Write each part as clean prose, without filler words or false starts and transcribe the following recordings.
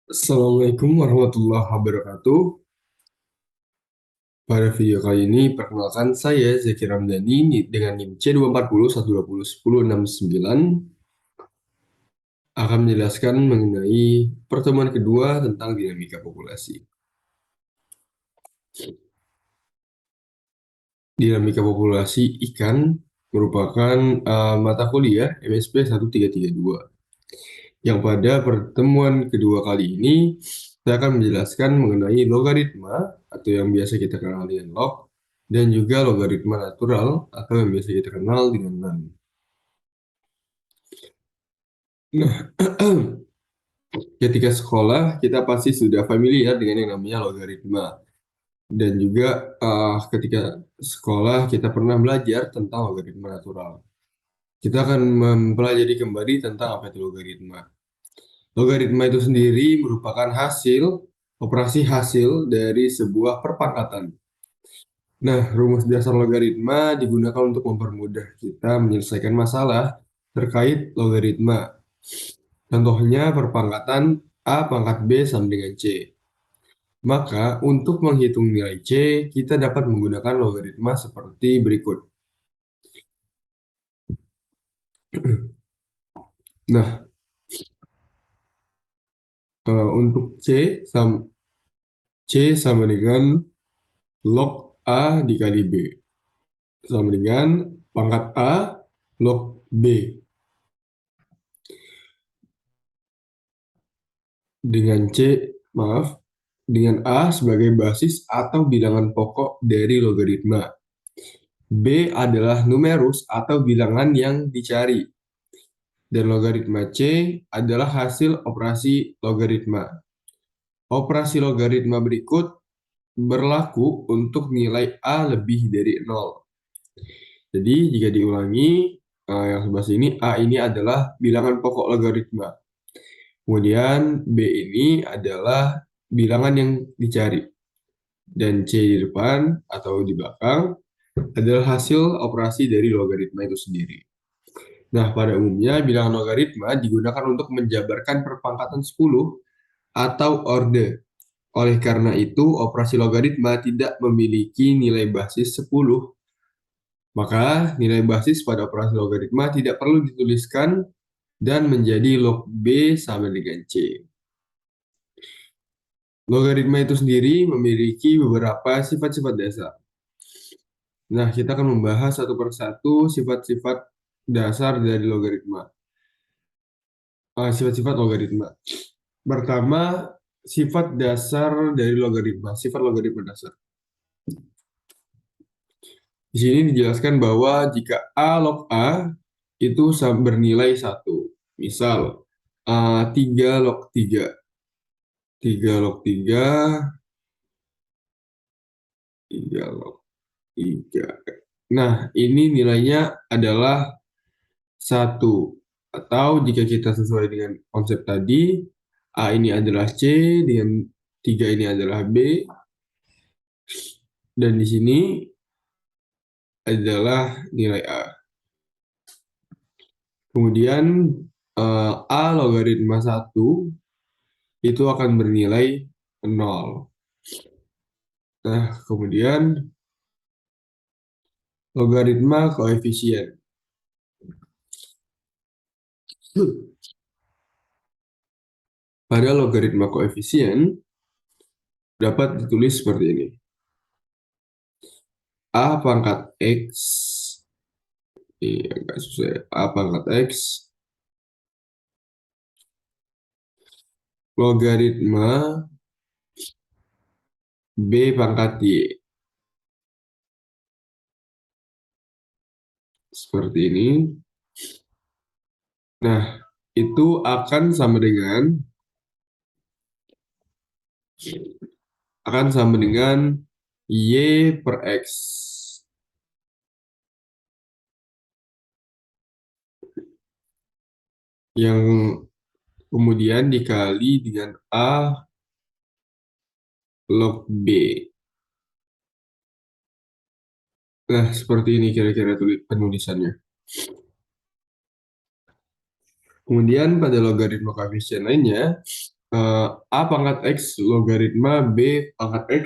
Assalamualaikum warahmatullahi wabarakatuh. Pada video kali ini, perkenalkan saya Zaki Ramdhani dengan NIM C240 120 10 69 akan menjelaskan mengenai pertemuan kedua tentang dinamika populasi. Dinamika populasi ikan merupakan mata kuliah MSP 1332. Yang pada pertemuan kedua kali ini, saya akan menjelaskan mengenai logaritma atau yang biasa kita kenal dengan log, dan juga logaritma natural atau yang biasa kita kenal dengan non. Nah, ketika sekolah kita pasti sudah familiar dengan yang namanya logaritma, dan juga ketika sekolah kita pernah belajar tentang logaritma natural. Kita akan mempelajari kembali tentang apa itu logaritma. Logaritma itu sendiri merupakan operasi hasil dari sebuah perpangkatan. Nah, rumus dasar logaritma digunakan untuk mempermudah kita menyelesaikan masalah terkait logaritma. Contohnya perpangkatan A pangkat B sama dengan C. Maka untuk menghitung nilai C, kita dapat menggunakan logaritma seperti berikut. Nah, untuk C sama dengan log A dikali B. Sama dengan pangkat A log B. Dengan dengan A sebagai basis atau bilangan pokok dari logaritma. B adalah numerus atau bilangan yang dicari. Dan logaritma C adalah hasil operasi logaritma. Operasi logaritma berikut berlaku untuk nilai A lebih dari 0. Jadi jika diulangi, yang sebelah sini A ini adalah bilangan pokok logaritma. Kemudian B ini adalah bilangan yang dicari. Dan C di depan atau di belakang adalah hasil operasi dari logaritma itu sendiri. Nah, pada umumnya bilangan logaritma digunakan untuk menjabarkan perpangkatan 10 atau orde. Oleh karena itu, operasi logaritma tidak memiliki nilai basis 10. Maka, nilai basis pada operasi logaritma tidak perlu dituliskan dan menjadi log B sama dengan C. Logaritma itu sendiri memiliki beberapa sifat-sifat dasar. Nah, kita akan membahas satu persatu sifat-sifat dasar dari logaritma. Sifat-sifat logaritma. Pertama, sifat dasar dari logaritma, sifat logaritma dasar. Di sini dijelaskan bahwa jika A log A itu bernilai 1. Misal, 3 log 3. 3 log 3, 3 log 3. Nah, ini nilainya adalah 1. Atau jika kita sesuai dengan konsep tadi, A ini adalah C, dengan 3 ini adalah B, dan di sini adalah nilai A. Kemudian A logaritma 1 itu akan bernilai 0. Nah, kemudian logaritma koefisien. Pada logaritma koefisien dapat ditulis seperti ini. A pangkat X, ini agak susah ya. A pangkat X logaritma B pangkat Y. Seperti ini. Nah, itu akan sama dengan Y per X. Yang kemudian dikali dengan A log B. Nah, seperti ini kira-kira penulisannya. Kemudian pada logaritma koefisien lainnya, A pangkat X logaritma B pangkat X.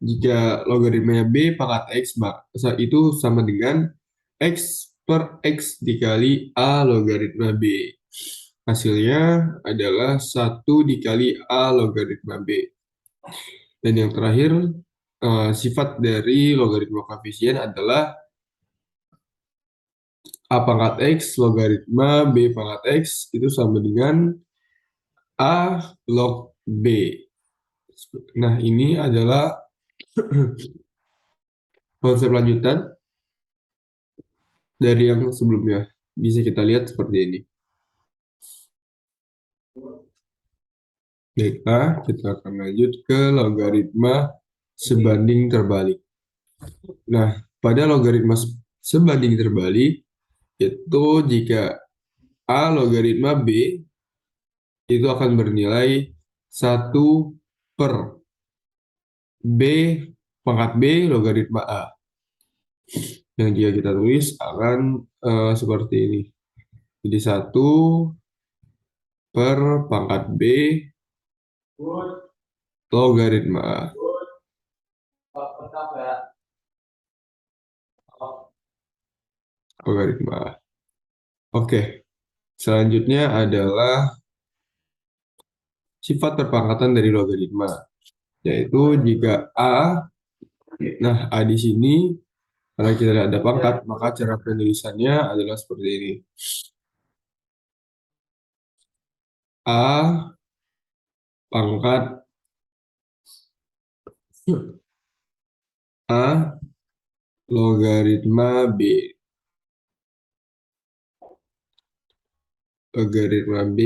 Jika logaritmanya B pangkat X, maka itu sama dengan X per X dikali A logaritma B. Hasilnya adalah 1 dikali A logaritma B. Dan yang terakhir, sifat dari logaritma koefisien adalah A pangkat X logaritma B pangkat X itu sama dengan A log B. Nah, ini adalah konsep lanjutan dari yang sebelumnya. Bisa kita lihat seperti ini. Baiklah, kita akan lanjut ke logaritma sebanding terbalik. Nah, pada logaritma sebanding terbalik, itu jika A logaritma B itu akan bernilai 1 per B pangkat B logaritma A. Yang jika kita tulis akan seperti ini. Jadi 1 per pangkat B logaritma A. Logaritma A. Oke, selanjutnya adalah sifat perpangkatan dari logaritma, yaitu jika A, nah A di sini, karena kita tidak ada pangkat, maka cara penulisannya adalah seperti ini. A pangkat A logaritma B. Logaritma B,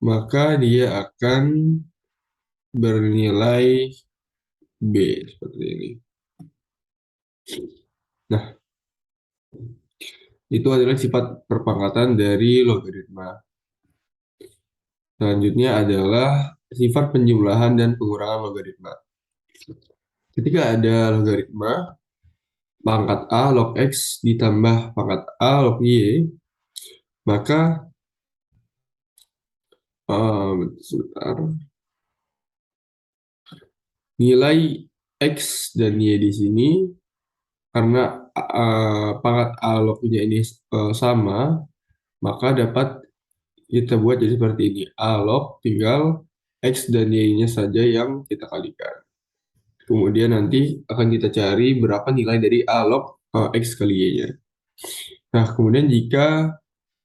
maka dia akan bernilai B seperti ini. Nah, itu adalah sifat perpangkatan dari logaritma. Selanjutnya adalah sifat penjumlahan dan pengurangan logaritma. Ketika ada logaritma, pangkat A log X ditambah pangkat A log Y, maka sebentar, nilai X dan Y di sini, karena pangkat A log-nya ini sama, maka dapat kita buat jadi seperti ini. A log tinggal X dan Y-nya saja yang kita kalikan. Kemudian nanti akan kita cari berapa nilai dari A log X kali Y-nya. Nah, kemudian jika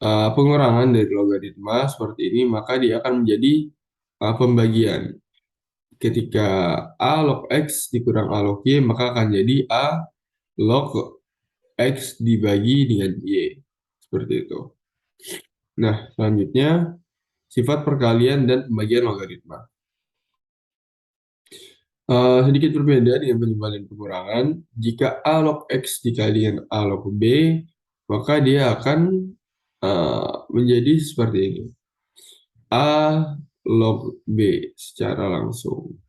pengurangan dari logaritma seperti ini, maka dia akan menjadi pembagian. Ketika A log X dikurang A log Y, maka akan jadi A log X dibagi dengan Y. Seperti itu. Nah, selanjutnya sifat perkalian dan pembagian logaritma. Sedikit berbeda dengan penjumlahan dan pengurangan. Jika A log X dikali dengan A log B, maka dia akan menjadi seperti ini. A log B secara langsung.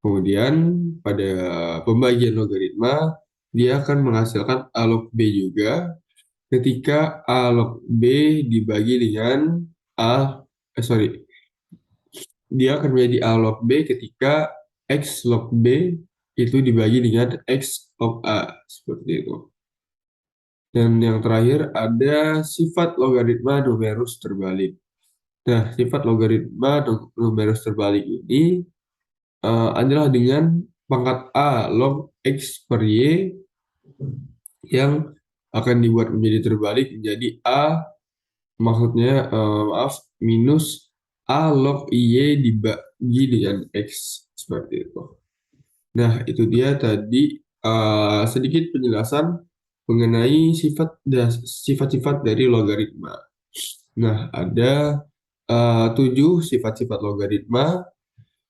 Kemudian pada pembagian logaritma, dia akan menghasilkan A log B juga ketika A log B dibagi dengan dia akan menjadi A log B ketika X log B itu dibagi dengan X log A, seperti itu. Dan yang terakhir ada sifat logaritma numerus terbalik. Nah, sifat logaritma numerus terbalik ini adalah dengan pangkat A log X per Y yang akan dibuat menjadi terbalik menjadi A, maksudnya minus A log Y dibagi dengan X, seperti itu. Nah, itu dia tadi sedikit penjelasan mengenai sifat-sifat dari logaritma. Nah, ada 7 sifat-sifat logaritma,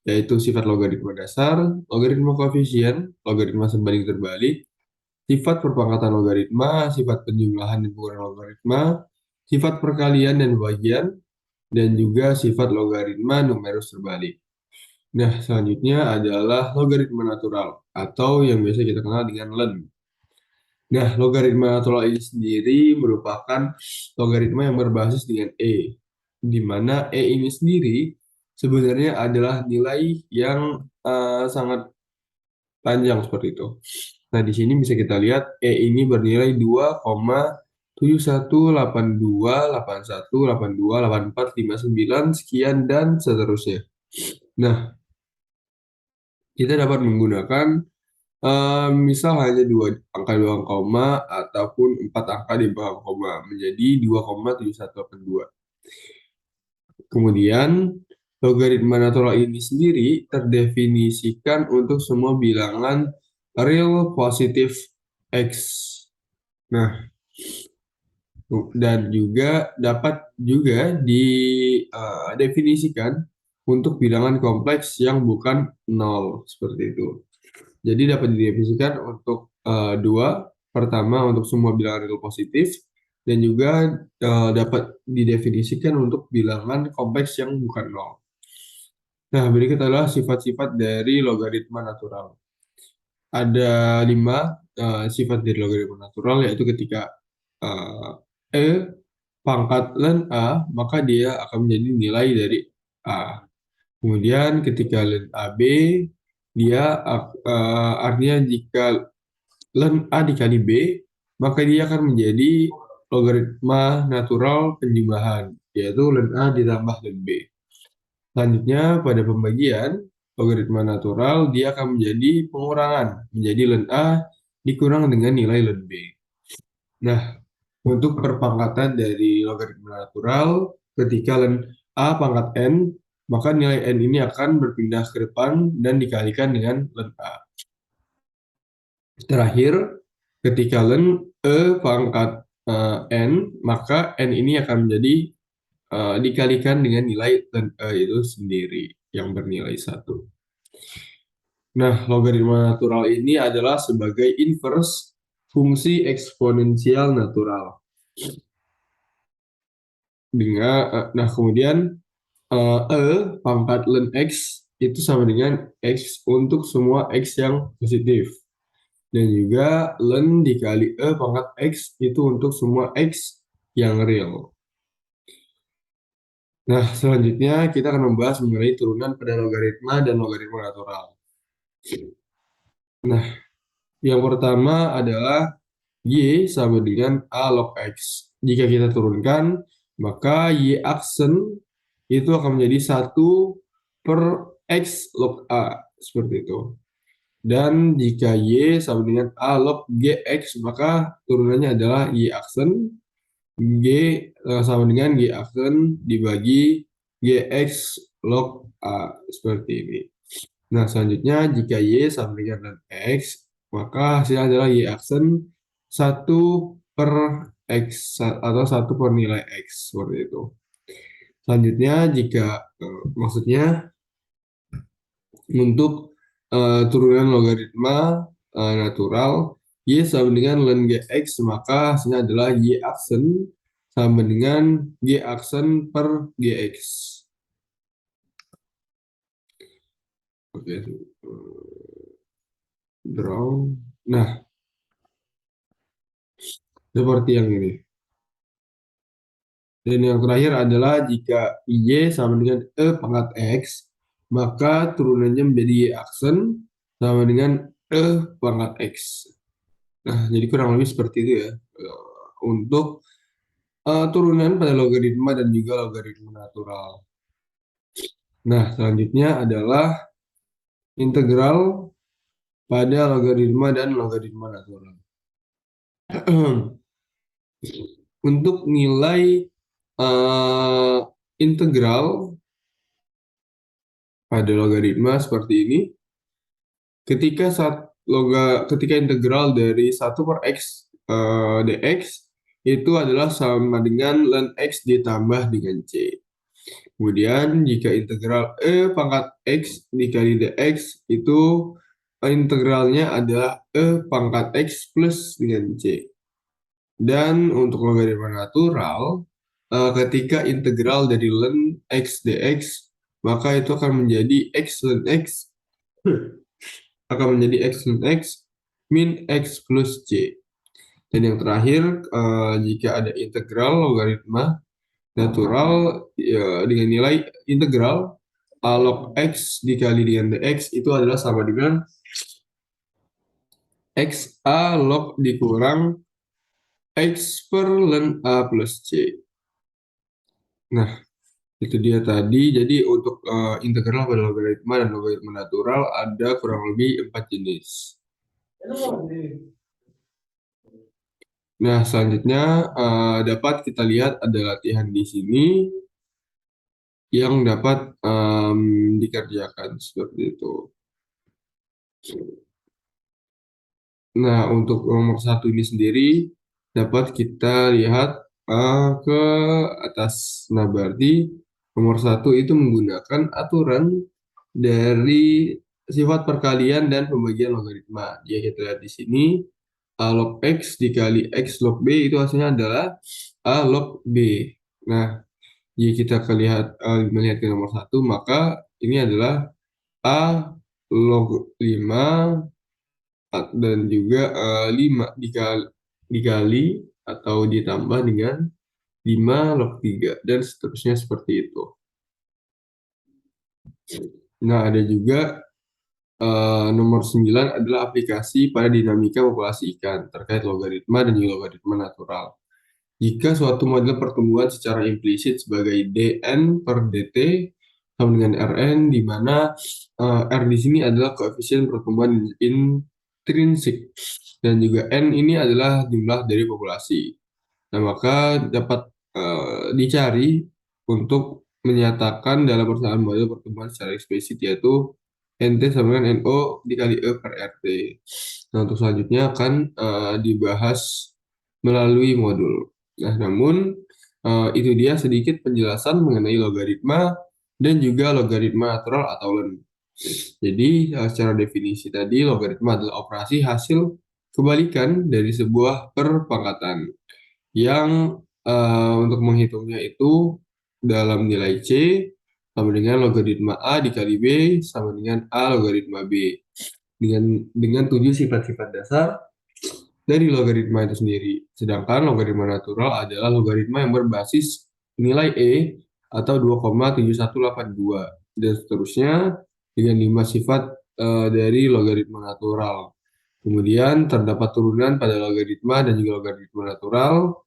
yaitu sifat logaritma dasar, logaritma koefisien, logaritma sebanding terbalik, sifat perpangkatan logaritma, sifat penjumlahan dan pengurangan logaritma, sifat perkalian dan pembagian, dan juga sifat logaritma numerus terbalik. Nah, selanjutnya adalah logaritma natural atau yang biasa kita kenal dengan len. Nah, logaritma natural ini sendiri merupakan logaritma yang berbasis dengan E, di mana E ini sendiri sebenarnya adalah nilai yang sangat panjang seperti itu. Nah, di sini bisa kita lihat E ini bernilai 2,718281828459 sekian dan seterusnya. Nah, kita dapat menggunakan misal hanya dua angka koma ataupun empat angka di belakang koma menjadi 2,7182. Kemudian logaritma natural ini sendiri terdefinisikan untuk semua bilangan real positif X. Nah, dan juga dapat juga didefinisikan untuk bilangan kompleks yang bukan nol seperti itu. Jadi dapat didefinisikan untuk dua, pertama untuk semua bilangan real positif dan juga dapat didefinisikan untuk bilangan kompleks yang bukan nol. Nah, berikut adalah sifat-sifat dari logaritma natural. Ada 5 sifat dari logaritma natural, yaitu ketika uh, E pangkat ln A, maka dia akan menjadi nilai dari A. Kemudian ketika ln AB, dia artinya jika ln A dikali B, maka dia akan menjadi logaritma natural penjumlahan, yaitu ln A ditambah ln B. Selanjutnya, pada pembagian logaritma natural, dia akan menjadi pengurangan, menjadi ln A dikurang dengan nilai ln B. Nah, untuk perpangkatan dari logaritma natural, ketika ln A pangkat n, maka nilai n ini akan berpindah ke depan dan dikalikan dengan ln A. Terakhir, ketika ln E pangkat n, maka n ini akan menjadi dikalikan dengan nilai ln E itu sendiri yang bernilai 1. Nah, logaritma natural ini adalah sebagai inverse fungsi eksponensial natural. Nah, kemudian E pangkat ln X itu sama dengan X untuk semua X yang positif. Dan juga ln dikali E pangkat X itu untuk semua X yang real. Nah, selanjutnya kita akan membahas mengenai turunan pada logaritma dan logaritma natural. Nah, yang pertama adalah Y sama dengan A log X. Jika kita turunkan, maka Y aksen itu akan menjadi 1/X log A. Seperti itu. Dan jika Y sama dengan A log GX, maka turunannya adalah Y aksen. G sama dengan G aksen dibagi GX log A. Seperti ini. Nah, selanjutnya jika Y sama dengan X, maka hasilnya adalah Y aksen 1/X atau 1 per nilai X. Seperti itu. Selanjutnya jika maksudnya untuk turunan logaritma natural Y sama dengan ln GX, maka hasilnya adalah Y aksen sama dengan G aksen per GX. Oke, draw. Nah, seperti yang ini. Dan yang terakhir adalah jika Y sama dengan E pangkat X, maka turunannya menjadi Y aksen sama dengan E pangkat X. Nah, jadi kurang lebih seperti itu ya. Untuk turunan pada logaritma dan juga logaritma natural. Nah, selanjutnya adalah integral pada logaritma dan logaritma natural. Untuk nilai integral pada logaritma seperti ini, ketika ketika integral dari 1/X dx itu adalah sama dengan ln X ditambah dengan C. Kemudian jika integral E pangkat X dikali dx itu integralnya adalah E pangkat X plus dengan C. Dan untuk logaritma natural, ketika integral dari ln X dx, maka itu akan menjadi X ln X akan menjadi X ln X min X plus C. Dan yang terakhir, jika ada integral logaritma natural ya, dengan nilai integral A log X dikali dengan DX itu adalah sama dengan X A log dikurang X per ln A plus C. Nah, itu dia tadi. Jadi untuk integral pada logaritma dan logaritma natural ada kurang lebih 4 jenis. Nah, selanjutnya dapat kita lihat ada latihan di sini yang dapat dikerjakan seperti itu. Nah, untuk nomor satu ini sendiri dapat kita lihat ke atas. Nah, berarti nomor satu itu menggunakan aturan dari sifat perkalian dan pembagian logaritma. Jadi kita lihat di sini A log X dikali X log B itu hasilnya adalah A log B. Nah, jika kita melihat ke nomor satu, maka ini adalah A log 5 dan juga 5 dikali atau ditambah dengan 5 log 3 dan seterusnya seperti itu. Nah, ada juga nomor 9 adalah aplikasi pada dinamika populasi ikan terkait logaritma dan juga logaritma natural. Jika suatu model pertumbuhan secara implisit sebagai dn per dt sama dengan Rn, di mana R di sini adalah koefisien pertumbuhan intrinsik dan juga N ini adalah jumlah dari populasi. Nah, maka dapat dicari untuk menyatakan dalam persamaan model pertumbuhan secara eksplisit yaitu NT sama dengan NO dikali E per RT. Nah, untuk selanjutnya akan dibahas melalui modul. Nah, namun itu dia sedikit penjelasan mengenai logaritma dan juga logaritma natural atau ln. Jadi, secara definisi tadi, logaritma adalah operasi hasil kebalikan dari sebuah perpangkatan yang untuk menghitungnya itu dalam nilai C sama dengan logaritma A dikali B sama dengan A logaritma B dengan 7 sifat-sifat dasar dari logaritma itu sendiri. Sedangkan logaritma natural adalah logaritma yang berbasis nilai E atau 2,7182 dan seterusnya dengan 5 sifat dari logaritma natural. Kemudian terdapat turunan pada logaritma dan juga logaritma natural.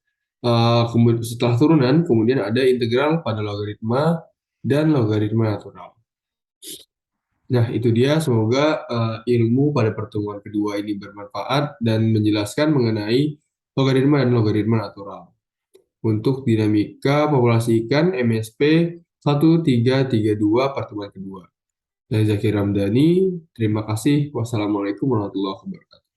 Kemudian setelah turunan, kemudian ada integral pada logaritma dan logaritma natural. Nah, itu dia. Semoga ilmu pada pertemuan kedua ini bermanfaat dan menjelaskan mengenai logaritma dan logaritma natural. Untuk dinamika populasi ikan MSP 1332 pertemuan kedua. Saya Zakir Ramdhani. Terima kasih. Wassalamualaikum warahmatullahi wabarakatuh.